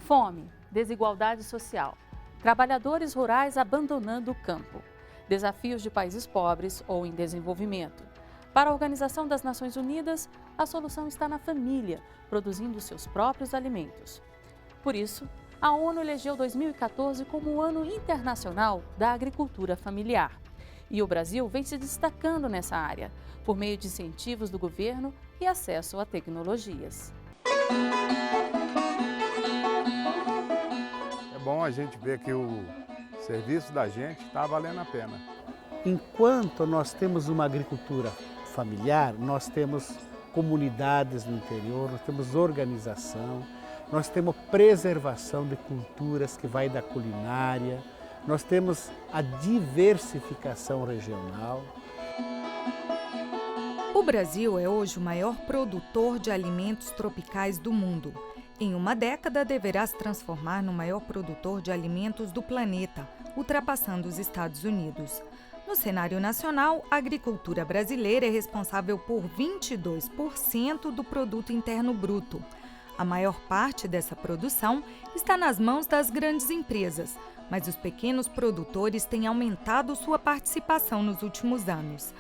Fome, desigualdade social, trabalhadores rurais abandonando o campo, desafios de países pobres ou em desenvolvimento. Para a Organização das Nações Unidas, a solução está na família, produzindo seus próprios alimentos. Por isso, a ONU elegeu 2014 como o Ano Internacional da Agricultura Familiar. E o Brasil vem se destacando nessa área, por meio de incentivos do governo e acesso a tecnologias. É bom a gente ver que o serviço da gente está valendo a pena. Enquanto nós temos uma agricultura familiar, nós temos comunidades no interior, nós temos organização, nós temos preservação de culturas que vai da culinária, nós temos a diversificação regional. O Brasil é hoje o maior produtor de alimentos tropicais do mundo. Em uma década, deverá se transformar no maior produtor de alimentos do planeta, ultrapassando os Estados Unidos. No cenário nacional, a agricultura brasileira é responsável por 22% do produto interno bruto. A maior parte dessa produção está nas mãos das grandes empresas, mas os pequenos produtores têm aumentado sua participação nos últimos anos.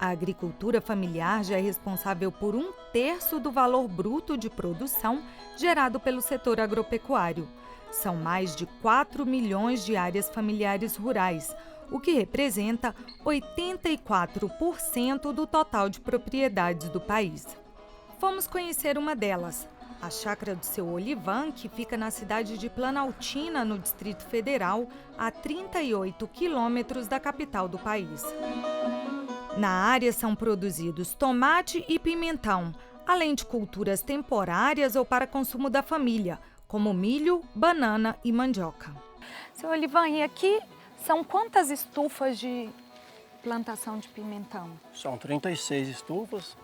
A agricultura familiar já é responsável por 1/3 do valor bruto de produção gerado pelo setor agropecuário. São mais de 4 milhões de áreas familiares rurais, o que representa 84% do total de propriedades do país. Fomos conhecer uma delas, a chácara do Seu Olivan, que fica na cidade de Planaltina, no Distrito Federal, a 38 quilômetros da capital do país. Na área são produzidos tomate e pimentão, além de culturas temporárias ou para consumo da família, como milho, banana e mandioca. Seu Olivan, e aqui são quantas estufas de plantação de pimentão? São 36 estufas,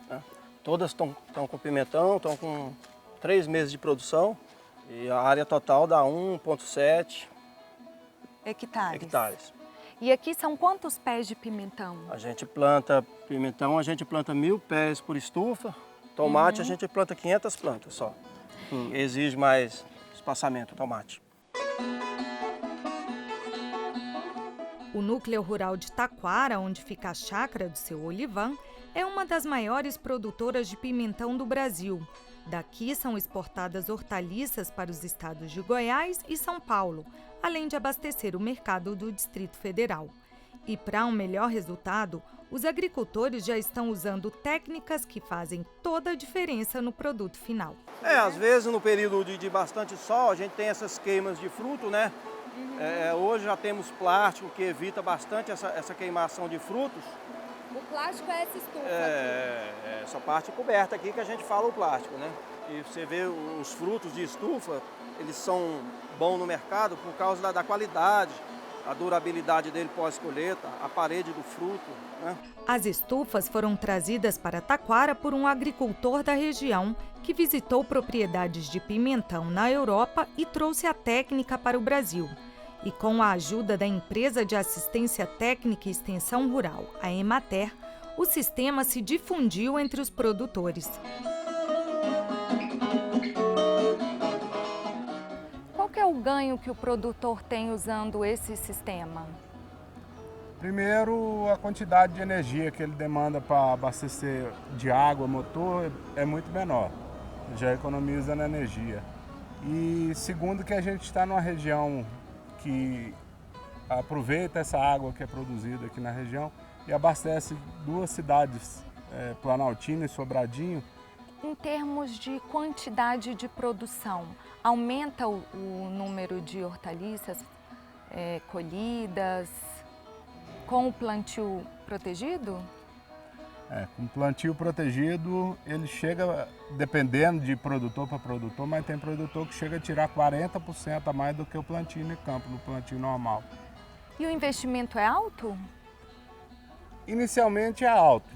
né? Todas estão com pimentão, estão com 3 meses de produção e a área total dá 1,7 hectares. E aqui são quantos pés de pimentão? A gente planta pimentão, a gente planta 1.000 pés por estufa. Tomate a gente planta 500 plantas só. Exige mais espaçamento, tomate. O núcleo rural de Taquara, onde fica a chácara do Seu Olivan, é uma das maiores produtoras de pimentão do Brasil. Daqui são exportadas hortaliças para os estados de Goiás e São Paulo, além de abastecer o mercado do Distrito Federal. E para um melhor resultado, os agricultores já estão usando técnicas que fazem toda a diferença no produto final. Às vezes no período de bastante sol a gente tem essas queimas de fruto, né? Hoje já temos plástico que evita bastante essa queimação de frutos. O plástico é essa estufa aqui? Essa parte coberta aqui que a gente fala o plástico, né? E você vê os frutos de estufa, eles são bons no mercado por causa da qualidade, a durabilidade dele pós-colheita, a parede do fruto, né? As estufas foram trazidas para Taquara por um agricultor da região que visitou propriedades de pimentão na Europa e trouxe a técnica para o Brasil. E com a ajuda da Empresa de Assistência Técnica e Extensão Rural, a Emater, o sistema se difundiu entre os produtores. Qual que é o ganho que o produtor tem usando esse sistema? Primeiro, a quantidade de energia que ele demanda para abastecer de água, motor, é muito menor. Já economiza na energia. E segundo, que a gente está numa região que aproveita essa água que é produzida aqui na região e abastece 2 cidades, Planaltina e Sobradinho. Em termos de quantidade de produção, aumenta o número de hortaliças colhidas com o plantio protegido? Com plantio protegido, ele chega, dependendo de produtor para produtor, mas tem produtor que chega a tirar 40% a mais do que o plantio no campo, no plantio normal. E o investimento é alto? Inicialmente é alto,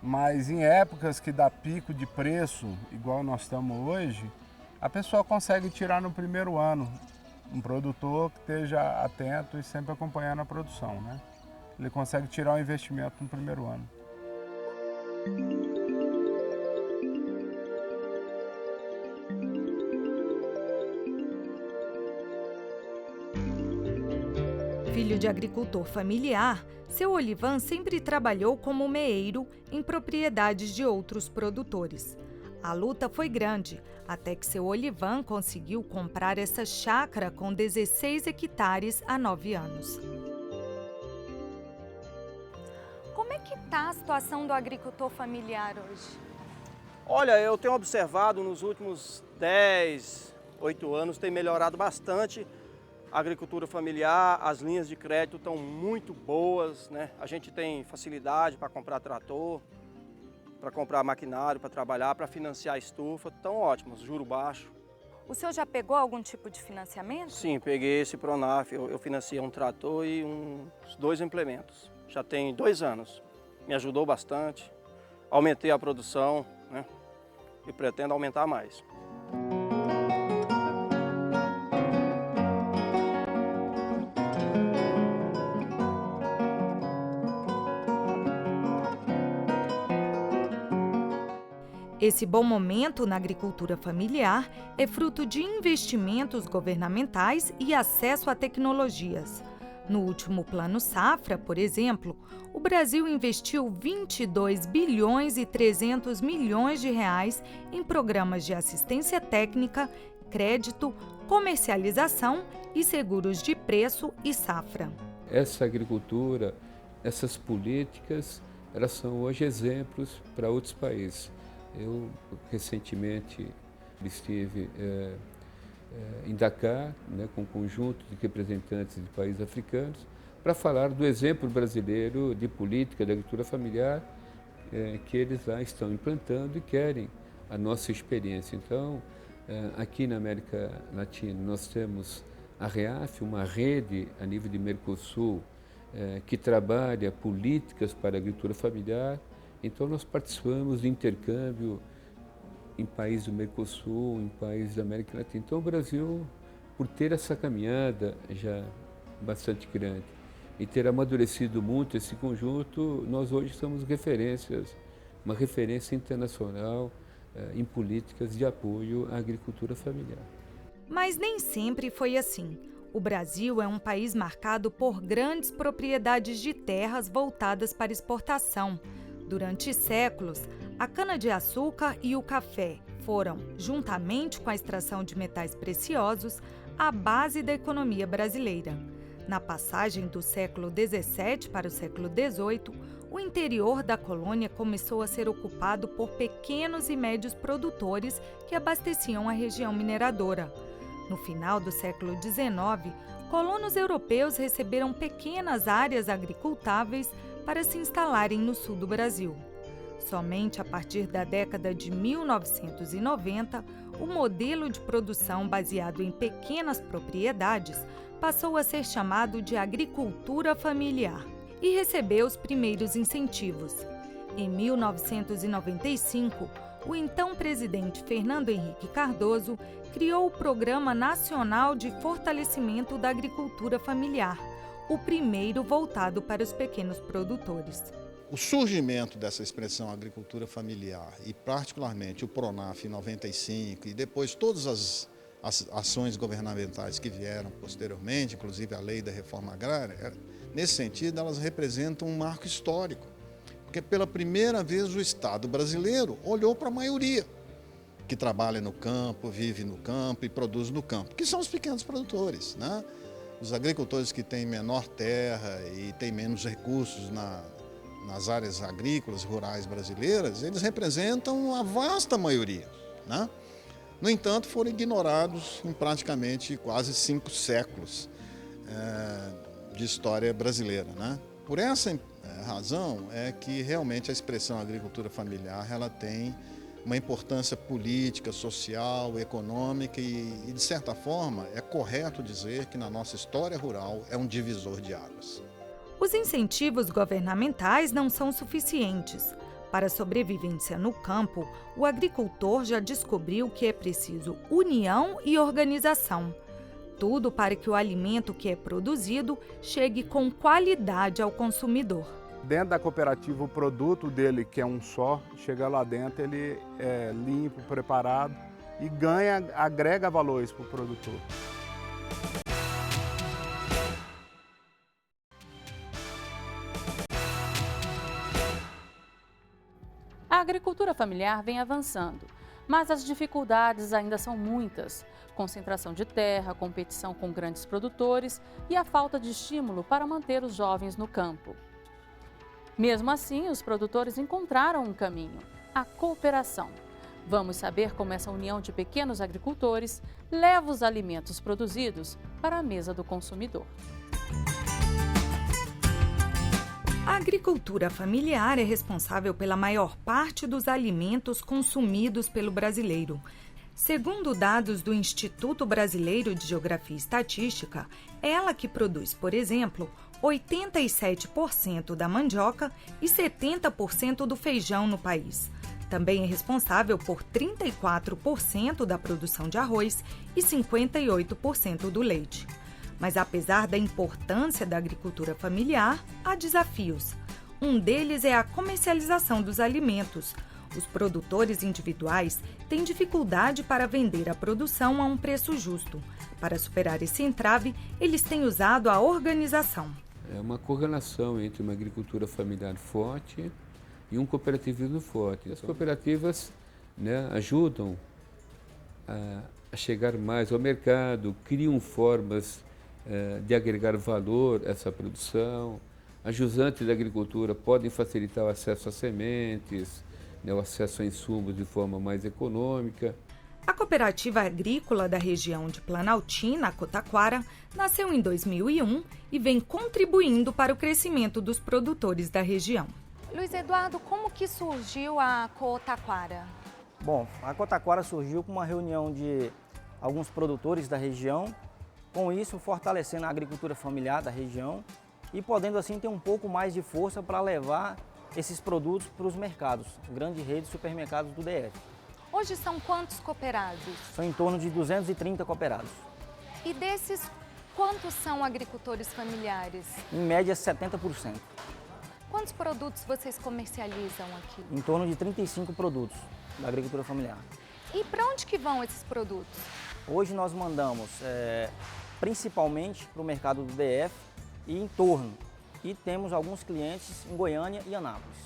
mas em épocas que dá pico de preço, igual nós estamos hoje, a pessoa consegue tirar no primeiro ano. Um produtor que esteja atento e sempre acompanhando a produção, né? Ele consegue tirar o investimento no primeiro ano. de agricultor familiar, seu Olivan sempre trabalhou como meeiro em propriedades de outros produtores. A luta foi grande, até que seu Olivan conseguiu comprar essa chácara com 16 hectares há 9 anos. Como é que está a situação do agricultor familiar hoje? Olha, eu tenho observado nos últimos 8 anos, tem melhorado bastante a agricultura familiar, as linhas de crédito estão muito boas, né? A gente tem facilidade para comprar trator, para comprar maquinário, para trabalhar, para financiar a estufa, estão ótimos, juro baixo. O senhor já pegou algum tipo de financiamento? Sim, peguei esse Pronaf, eu financiei um trator e uns 2 implementos. Já tem 2 anos, me ajudou bastante, aumentei a produção, né? E pretendo aumentar mais. Esse bom momento na agricultura familiar é fruto de investimentos governamentais e acesso a tecnologias. No último Plano Safra, por exemplo, o Brasil investiu 22 bilhões e 300 milhões de reais em programas de assistência técnica, crédito, comercialização e seguros de preço e safra. Essa agricultura, essas políticas, elas são hoje exemplos para outros países. Eu recentemente estive em Dakar, né, com um conjunto de representantes de países africanos, para falar do exemplo brasileiro de política de agricultura familiar que eles lá estão implantando e querem a nossa experiência. Então, aqui na América Latina, nós temos a REAF, uma rede a nível de Mercosul, que trabalha políticas para a agricultura familiar. Então, nós participamos de intercâmbio em países do Mercosul, em países da América Latina. Então, o Brasil, por ter essa caminhada já bastante grande e ter amadurecido muito esse conjunto, nós hoje somos uma referência internacional em políticas de apoio à agricultura familiar. Mas nem sempre foi assim. O Brasil é um país marcado por grandes propriedades de terras voltadas para exportação. Durante séculos, a cana-de-açúcar e o café foram, juntamente com a extração de metais preciosos, a base da economia brasileira. Na passagem do século XVII para o século XVIII, o interior da colônia começou a ser ocupado por pequenos e médios produtores que abasteciam a região mineradora. No final do século XIX, colonos europeus receberam pequenas áreas agricultáveis para se instalarem no sul do Brasil. Somente a partir da década de 1990, o modelo de produção baseado em pequenas propriedades passou a ser chamado de agricultura familiar e recebeu os primeiros incentivos. Em 1995, o então presidente Fernando Henrique Cardoso criou o Programa Nacional de Fortalecimento da Agricultura Familiar, o primeiro voltado para os pequenos produtores. O surgimento dessa expressão agricultura familiar e particularmente o Pronaf em 95 e depois todas as ações governamentais que vieram posteriormente, inclusive a lei da reforma agrária, nesse sentido elas representam um marco histórico, porque pela primeira vez o Estado brasileiro olhou para a maioria que trabalha no campo, vive no campo e produz no campo, que são os pequenos produtores, né? Os agricultores que têm menor terra e têm menos recursos nas áreas agrícolas, rurais brasileiras, eles representam a vasta maioria, né? No entanto, foram ignorados em praticamente quase 5 séculos de história brasileira, né? Por essa razão é que realmente a expressão agricultura familiar ela tem uma importância política, social, econômica e, de certa forma, é correto dizer que na nossa história rural é um divisor de águas. Os incentivos governamentais não são suficientes. Para a sobrevivência no campo, o agricultor já descobriu que é preciso união e organização. Tudo para que o alimento que é produzido chegue com qualidade ao consumidor. Dentro da cooperativa, o produto dele, que é um só, chega lá dentro, ele é limpo, preparado e agrega valores para o produtor. A agricultura familiar vem avançando, mas as dificuldades ainda são muitas. Concentração de terra, competição com grandes produtores e a falta de estímulo para manter os jovens no campo. Mesmo assim, os produtores encontraram um caminho: a cooperação. Vamos saber como essa união de pequenos agricultores leva os alimentos produzidos para a mesa do consumidor. A agricultura familiar é responsável pela maior parte dos alimentos consumidos pelo brasileiro. Segundo dados do Instituto Brasileiro de Geografia e Estatística, é ela que produz, por exemplo, 87% da mandioca e 70% do feijão no país. Também é responsável por 34% da produção de arroz e 58% do leite. Mas apesar da importância da agricultura familiar, há desafios. Um deles é a comercialização dos alimentos. Os produtores individuais têm dificuldade para vender a produção a um preço justo. Para superar esse entrave, eles têm usado a organização. É uma correlação entre uma agricultura familiar forte e um cooperativismo forte. As cooperativas, né, ajudam a chegar mais ao mercado, criam formas de agregar valor a essa produção. As jusantes da agricultura podem facilitar o acesso a sementes, né, o acesso a insumos de forma mais econômica. A cooperativa agrícola da região de Planaltina, a Cotaquara, nasceu em 2001 e vem contribuindo para o crescimento dos produtores da região. Luiz Eduardo, como que surgiu a Cotaquara? Bom, a Cotaquara surgiu com uma reunião de alguns produtores da região, com isso fortalecendo a agricultura familiar da região e podendo assim ter um pouco mais de força para levar esses produtos para os mercados, grandes redes de supermercados do DF. Hoje são quantos cooperados? São em torno de 230 cooperados. E desses, quantos são agricultores familiares? Em média, 70%. Quantos produtos vocês comercializam aqui? Em torno de 35 produtos da agricultura familiar. E para onde que vão esses produtos? Hoje nós mandamos principalmente para o mercado do DF e em torno. E temos alguns clientes em Goiânia e Anápolis.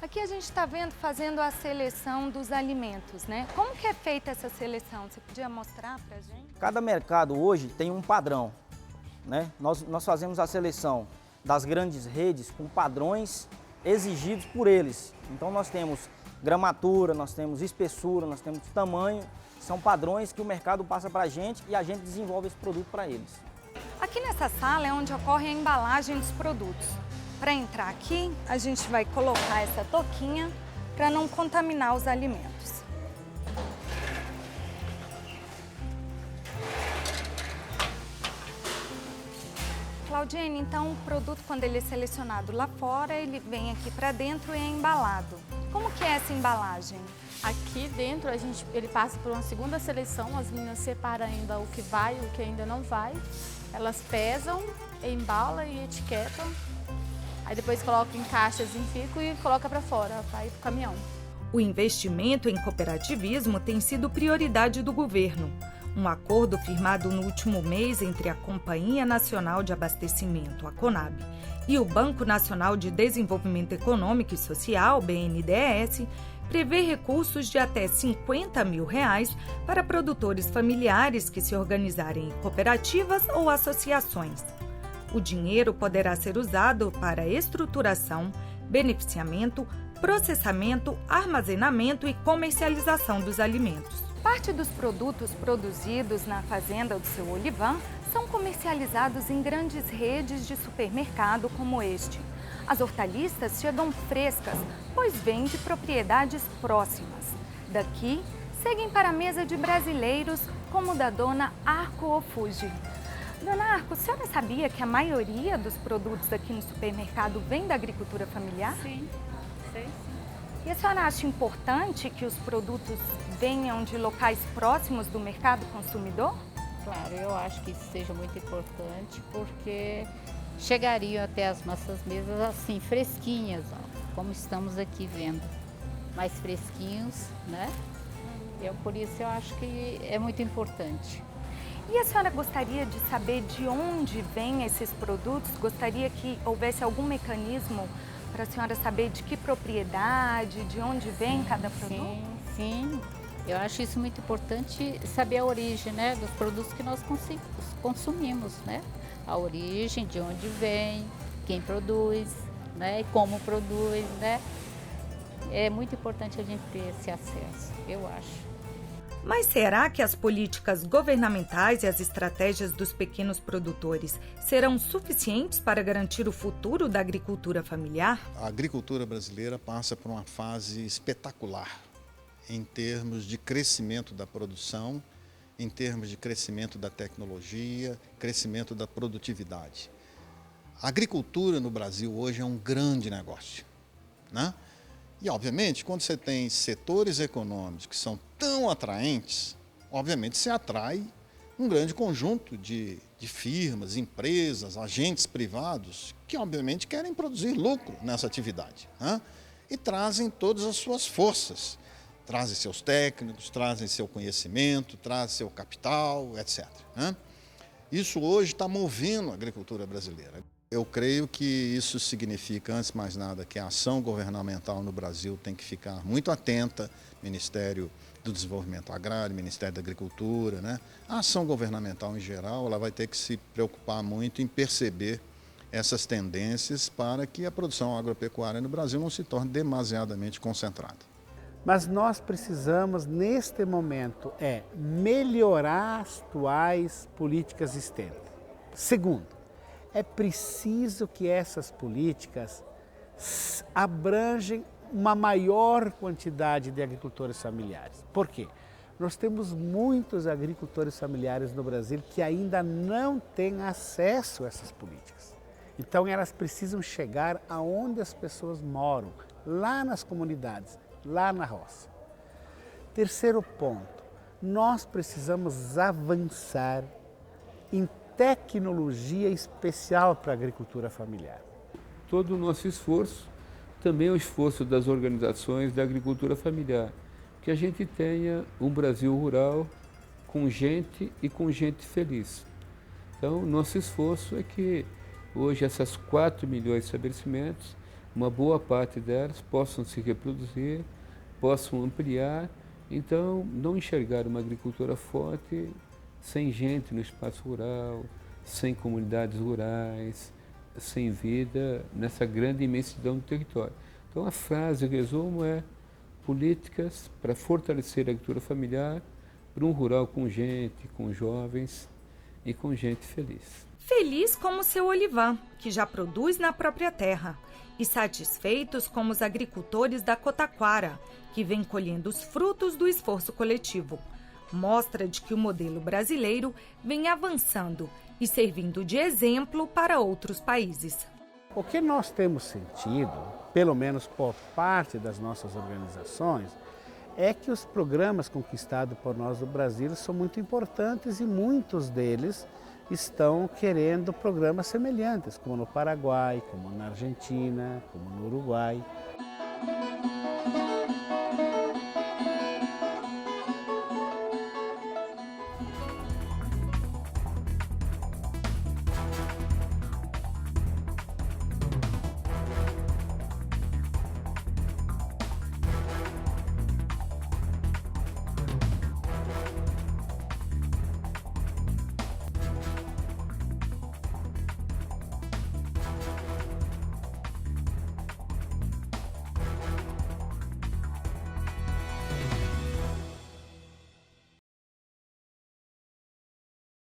Aqui a gente está fazendo a seleção dos alimentos, né? Como que é feita essa seleção? Você podia mostrar para a gente? Cada mercado hoje tem um padrão, né? Nós fazemos a seleção das grandes redes com padrões exigidos por eles. Então nós temos gramatura, nós temos espessura, nós temos tamanho. São padrões que o mercado passa para a gente e a gente desenvolve esse produto para eles. Aqui nessa sala é onde ocorre a embalagem dos produtos. Para entrar aqui, a gente vai colocar essa touquinha para não contaminar os alimentos. Claudiane, então o produto, quando ele é selecionado lá fora, ele vem aqui para dentro e é embalado. Como que é essa embalagem? Aqui dentro ele passa por uma segunda seleção, as meninas separam ainda o que vai e o que ainda não vai. Elas pesam, embalam e etiquetam. Aí depois coloca em caixas em fico e coloca para fora, vai para o caminhão. O investimento em cooperativismo tem sido prioridade do governo. Um acordo firmado no último mês entre a Companhia Nacional de Abastecimento, a CONAB, e o Banco Nacional de Desenvolvimento Econômico e Social, BNDES, prevê recursos de até R$50 mil para produtores familiares que se organizarem em cooperativas ou associações. O dinheiro poderá ser usado para estruturação, beneficiamento, processamento, armazenamento e comercialização dos alimentos. Parte dos produtos produzidos na fazenda do seu Olivan são comercializados em grandes redes de supermercado como este. As hortaliças chegam frescas, pois vêm de propriedades próximas. Daqui, seguem para a mesa de brasileiros, como da dona Arco Ofuji. Dona Arco, a senhora sabia que a maioria dos produtos aqui no supermercado vem da agricultura familiar? Sim, sei sim. E a senhora acha importante que os produtos venham de locais próximos do mercado consumidor? Claro, eu acho que isso seja muito importante, porque chegariam até as nossas mesas assim, fresquinhas, ó, como estamos aqui vendo. Mais fresquinhos, né? Por isso eu acho que é muito importante. E a senhora gostaria de saber de onde vêm esses produtos? Gostaria que houvesse algum mecanismo para a senhora saber de que propriedade, de onde vem cada produto? Sim. Eu acho isso muito importante, saber a origem, né, dos produtos que nós consumimos, né? A origem, de onde vem, quem produz, né, e como produz, né? É muito importante a gente ter esse acesso, eu acho. Mas será que as políticas governamentais e as estratégias dos pequenos produtores serão suficientes para garantir o futuro da agricultura familiar? A agricultura brasileira passa por uma fase espetacular em termos de crescimento da produção, em termos de crescimento da tecnologia, crescimento da produtividade. A agricultura no Brasil hoje é um grande negócio, né? E, obviamente, quando você tem setores econômicos que são tão atraentes, obviamente você atrai um grande conjunto de firmas, empresas, agentes privados que, obviamente, querem produzir lucro nessa atividade, né? E trazem todas as suas forças. Trazem seus técnicos, trazem seu conhecimento, trazem seu capital, etc, né? Isso hoje está movendo a agricultura brasileira. Eu creio que isso significa, antes de mais nada, que a ação governamental no Brasil tem que ficar muito atenta, Ministério do Desenvolvimento Agrário, Ministério da Agricultura, né? A ação governamental em geral, ela vai ter que se preocupar muito em perceber essas tendências para que a produção agropecuária no Brasil não se torne demasiadamente concentrada. Mas nós precisamos, neste momento, melhorar as atuais políticas existentes. Segundo, é preciso que essas políticas abrangem uma maior quantidade de agricultores familiares. Por quê? Nós temos muitos agricultores familiares no Brasil que ainda não têm acesso a essas políticas. Então elas precisam chegar aonde as pessoas moram, lá nas comunidades, lá na roça. Terceiro ponto, nós precisamos avançar em tecnologia especial para a agricultura familiar. Todo o nosso esforço, também o esforço das organizações da agricultura familiar, que a gente tenha um Brasil rural com gente e com gente feliz. Então, nosso esforço é que hoje essas 4 milhões de estabelecimentos, uma boa parte delas possam se reproduzir, possam ampliar, então não enxergar uma agricultura forte sem gente no espaço rural, sem comunidades rurais, sem vida nessa grande imensidão do território. Então a frase, o resumo é políticas para fortalecer a agricultura familiar para um rural com gente, com jovens e com gente feliz. Feliz como seu Olivan, que já produz na própria terra, e satisfeitos como os agricultores da Cotaquara, que vem colhendo os frutos do esforço coletivo. Mostra de que o modelo brasileiro vem avançando e servindo de exemplo para outros países. O que nós temos sentido, pelo menos por parte das nossas organizações, é que os programas conquistados por nós do Brasil são muito importantes e muitos deles estão querendo programas semelhantes, como no Paraguai, como na Argentina, como no Uruguai.